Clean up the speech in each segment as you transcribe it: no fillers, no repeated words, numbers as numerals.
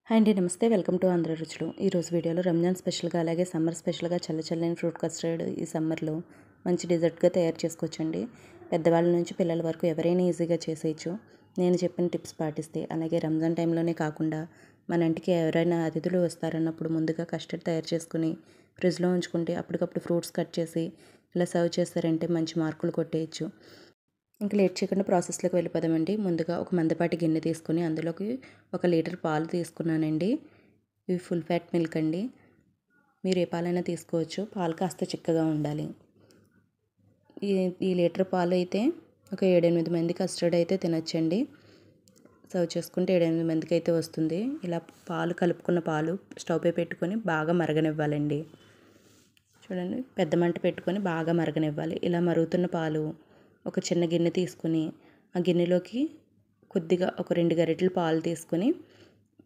Hi అండి, నమస్తే. Welcome to Andhra రుచులు. ఈరోజు వీడియోలో రంజాన్ స్పెషల్గా అలాగే సమ్మర్ స్పెషల్గా చల్లని ఫ్రూట్ కస్టర్డ్ ఈ సమ్మర్లో మంచి డెజర్ట్గా తయారు చేసుకోవచ్చండి. పెద్దవాళ్ళ నుంచి పిల్లల వరకు ఎవరైనా ఈజీగా చేసేయచ్చు నేను చెప్పిన టిప్స్ పాటిస్తే. అలాగే రంజాన్ టైంలోనే కాకుండా మన ఇంటికి ఎవరైనా అతిథులు వస్తారన్నప్పుడు ముందుగా కస్టర్డ్ తయారు చేసుకుని ఫ్రిడ్జ్లో ఉంచుకుంటే అప్పటికప్పుడు ఫ్రూట్స్ కట్ చేసి ఇలా సర్వ్ చేస్తారంటే మంచి మార్కులు కొట్టేయచ్చు. ఇంకా లేట్ చేయకుండా ప్రాసెస్లోకి వెళ్ళిపోదామండి. ముందుగా ఒక మందపాటి గిన్నె తీసుకొని అందులోకి 1 లీటర్ పాలు తీసుకున్నానండి. ఇవి ఫుల్ ఫ్యాట్ మిల్క్ అండి. మీరు ఏ పాలైనా తీసుకోవచ్చు. పాలు కాస్త చిక్కగా ఉండాలి. ఈ లీటర్ పాలు అయితే ఒక 7-8 మంది కస్టర్డ్ అయితే తినొచ్చండి. సర్వ్ చేసుకుంటే 7-8 మందికి అయితే వస్తుంది. ఇలా పాలు కలుపుకున్న పాలు స్టవ్ పై పెట్టుకొని బాగా మరగనివ్వాలండి. చూడండి, పెద్ద మంట పెట్టుకొని బాగా మరగనివ్వాలి. ఇలా మరుగుతున్న పాలు ఒక చిన్న గిన్నె తీసుకుని ఆ గిన్నెలోకి కొద్దిగా ఒక 2 గరిటెలు పాలు తీసుకొని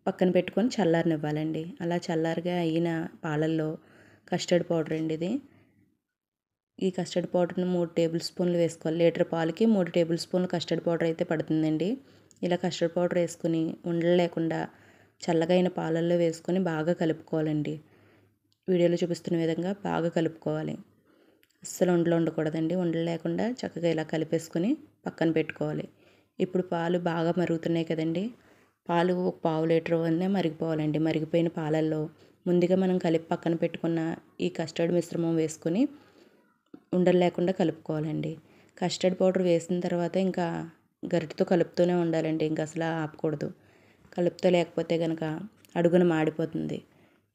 పక్కన పెట్టుకొని చల్లారనివ్వాలండి. అలా చల్లారగా అయిన పాలల్లో కస్టర్డ్ పౌడర్ అండి ఇది. ఈ కస్టర్డ్ పౌడర్ని 3 టేబుల్ స్పూన్లు వేసుకోవాలి. లీటర్ పాలకి 3 టేబుల్ స్పూన్లు కస్టర్డ్ పౌడర్ అయితే పడుతుందండి. ఇలా కస్టర్డ్ పౌడర్ వేసుకుని ఉండలు లేకుండా చల్లగా అయిన పాలల్లో వేసుకొని బాగా కలుపుకోవాలండి. వీడియోలో చూపిస్తున్న విధంగా బాగా కలుపుకోవాలి. అస్సలు ఉండలు ఉండకూడదండి. ఉండలు లేకుండా చక్కగా ఇలా కలిపేసుకొని పక్కన పెట్టుకోవాలి. ఇప్పుడు పాలు బాగా మరుగుతున్నాయి కదండి. పాలు ఒక పావు లీటర్ వన్నే మరిగిపోవాలండి. మరిగిపోయిన పాలల్లో ముందుగా మనం కలిపి పక్కన పెట్టుకున్న ఈ కస్టర్డ్ మిశ్రమం వేసుకొని ఉండలు లేకుండా కలుపుకోవాలండి. కస్టర్డ్ పౌడర్ వేసిన తర్వాత ఇంకా గరిటెతో కలుపుతూనే ఉండాలండి. ఇంకా అసలు ఆపకూడదు. కలుపుతూ లేకపోతే కనుక అడుగున మాడిపోతుంది.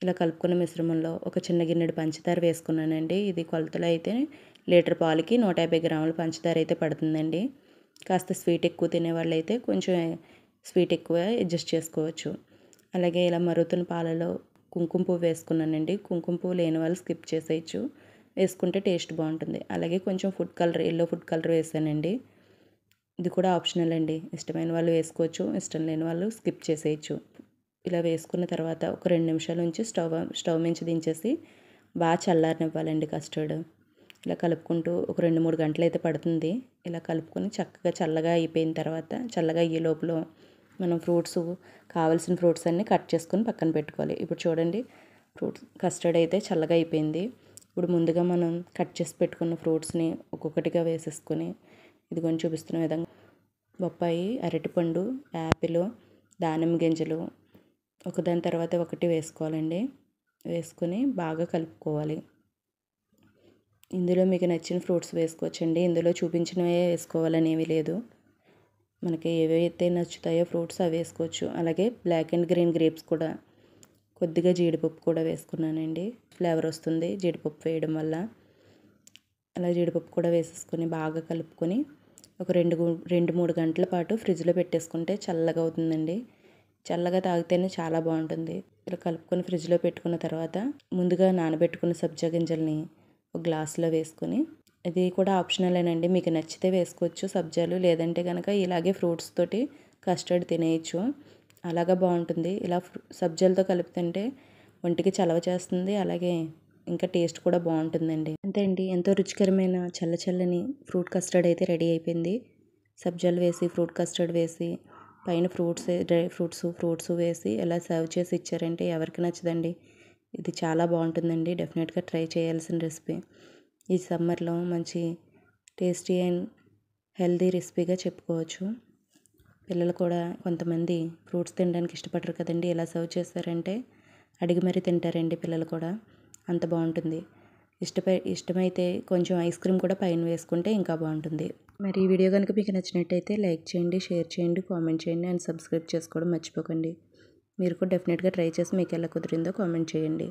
ఇలా కలుపుకున్న మిశ్రమంలో ఒక చిన్న గిన్నెడు పంచదార వేసుకున్నానండి. ఇది కొలతలో అయితే లీటర్ పాలకి 150 గ్రాముల పంచదార అయితే పడుతుందండి. కాస్త స్వీట్ ఎక్కువ తినేవాళ్ళు అయితే కొంచెం స్వీట్ ఎక్కువ అడ్జస్ట్ చేసుకోవచ్చు. అలాగే ఇలా మరుగుతున్న పాలలో కుంకుమ పువ్వు వేసుకున్నానండి. కుంకుమ పువ్వు లేని వాళ్ళు స్కిప్ చేసేయచ్చు. వేసుకుంటే టేస్ట్ బాగుంటుంది. అలాగే కొంచెం ఎల్లో ఫుడ్ కలర్ వేసానండి. ఇది కూడా ఆప్షనల్ అండి. ఇష్టమైన వాళ్ళు వేసుకోవచ్చు, ఇష్టం లేని వాళ్ళు స్కిప్ చేసేయచ్చు. ఇలా వేసుకున్న తర్వాత ఒక 2 నిమిషాల నుంచి స్టవ్ మించి దించేసి బాగా చల్లారనివ్వాలండి కస్టర్డ్. ఇలా కలుపుకుంటూ ఒక 2-3 గంటలు అయితే పడుతుంది. ఇలా కలుపుకొని చక్కగా చల్లగా అయిపోయిన తర్వాత చల్లగా అయ్యే లోపల మనం కావాల్సిన ఫ్రూట్స్ అన్నీ కట్ చేసుకొని పక్కన పెట్టుకోవాలి. ఇప్పుడు చూడండి, కస్టర్డ్ అయితే చల్లగా అయిపోయింది. ఇప్పుడు ముందుగా మనం కట్ చేసి పెట్టుకున్న ఫ్రూట్స్ని ఒక్కొక్కటిగా వేసేసుకొని ఇదిగోని చూపిస్తున్న విధంగా బొప్పాయి, అరటిపండు, యాపిల్, దానిమ్మ గింజలు ఒకదాని తర్వాత ఒకటి వేసుకోవాలండి. వేసుకొని బాగా కలుపుకోవాలి. ఇందులో మీకు నచ్చిన ఫ్రూట్స్ వేసుకోవచ్చండి. ఇందులో చూపించినవే వేసుకోవాలనేవి లేదు. మనకి ఏవైతే నచ్చుతాయో ఫ్రూట్స్ అవి వేసుకోవచ్చు. అలాగే బ్లాక్ అండ్ గ్రీన్ గ్రేప్స్ కూడా, కొద్దిగా జీడిపప్పు కూడా వేసుకున్నానండి. ఫ్లేవర్ వస్తుంది జీడిపప్పు వేయడం వల్ల. అలా జీడిపప్పు కూడా వేసేసుకొని బాగా కలుపుకొని ఒక 2-3 గంటల పాటు ఫ్రిడ్జ్లో పెట్టేసుకుంటే చల్లగా అవుతుందండి. చల్లగా తాగితేనే చాలా బాగుంటుంది. ఇలా కలుపుకొని ఫ్రిడ్జ్లో పెట్టుకున్న తర్వాత ముందుగా నానబెట్టుకున్న సబ్జా గింజల్ని ఒక గ్లాసులో వేసుకొని, ఇది కూడా ఆప్షనలేనండి. మీకు నచ్చితే వేసుకోవచ్చు సబ్జాలు, లేదంటే కనుక ఇలాగే ఫ్రూట్స్ తోటి కస్టర్డ్ తినేయచ్చు. అలాగా బాగుంటుంది. ఇలా సబ్జాలతో కలుపుతుంటే ఒంటికి చలవ చేస్తుంది. అలాగే ఇంకా టేస్ట్ కూడా బాగుంటుందండి. అంతే అండి, ఎంతో రుచికరమైన చల్లని ఫ్రూట్ కస్టర్డ్ అయితే రెడీ అయిపోయింది. సబ్జాలు వేసి ఫ్రూట్ కస్టర్డ్ వేసి పైన డ్రై ఫ్రూట్స్ వేసి ఎలా సర్వ్ చేసి ఇచ్చారంటే ఎవరికి నచ్చదండి. ఇది చాలా బాగుంటుందండి. డెఫినెట్గా ట్రై చేయాల్సిన రెసిపీ. ఈ సమ్మర్లో మంచి టేస్టీ అండ్ హెల్తీ రెసిపీగా చెప్పుకోవచ్చు. పిల్లలు కూడా కొంతమంది ఫ్రూట్స్ తినడానికి ఇష్టపడరు కదండి. ఎలా సర్వ్ చేస్తారంటే అడిగి మరీ తింటారండి పిల్లలు కూడా. అంత బాగుంటుంది. ఇష్టమైతే కొంచెం ఐస్ క్రీమ్ కూడా పైన వేసుకుంటే ఇంకా బాగుంటుంది. మరి ఈ వీడియో కనుక మీకు నచ్చినట్టయితే లైక్ చేయండి, షేర్ చేయండి, కామెంట్ చేయండి అండ్ సబ్స్క్రైబ్ చేసుకోవడం మర్చిపోకండి. మీరు కూడా డెఫినెట్గా ట్రై చేసి మీకు ఎలా కుదిరిందో కామెంట్ చేయండి.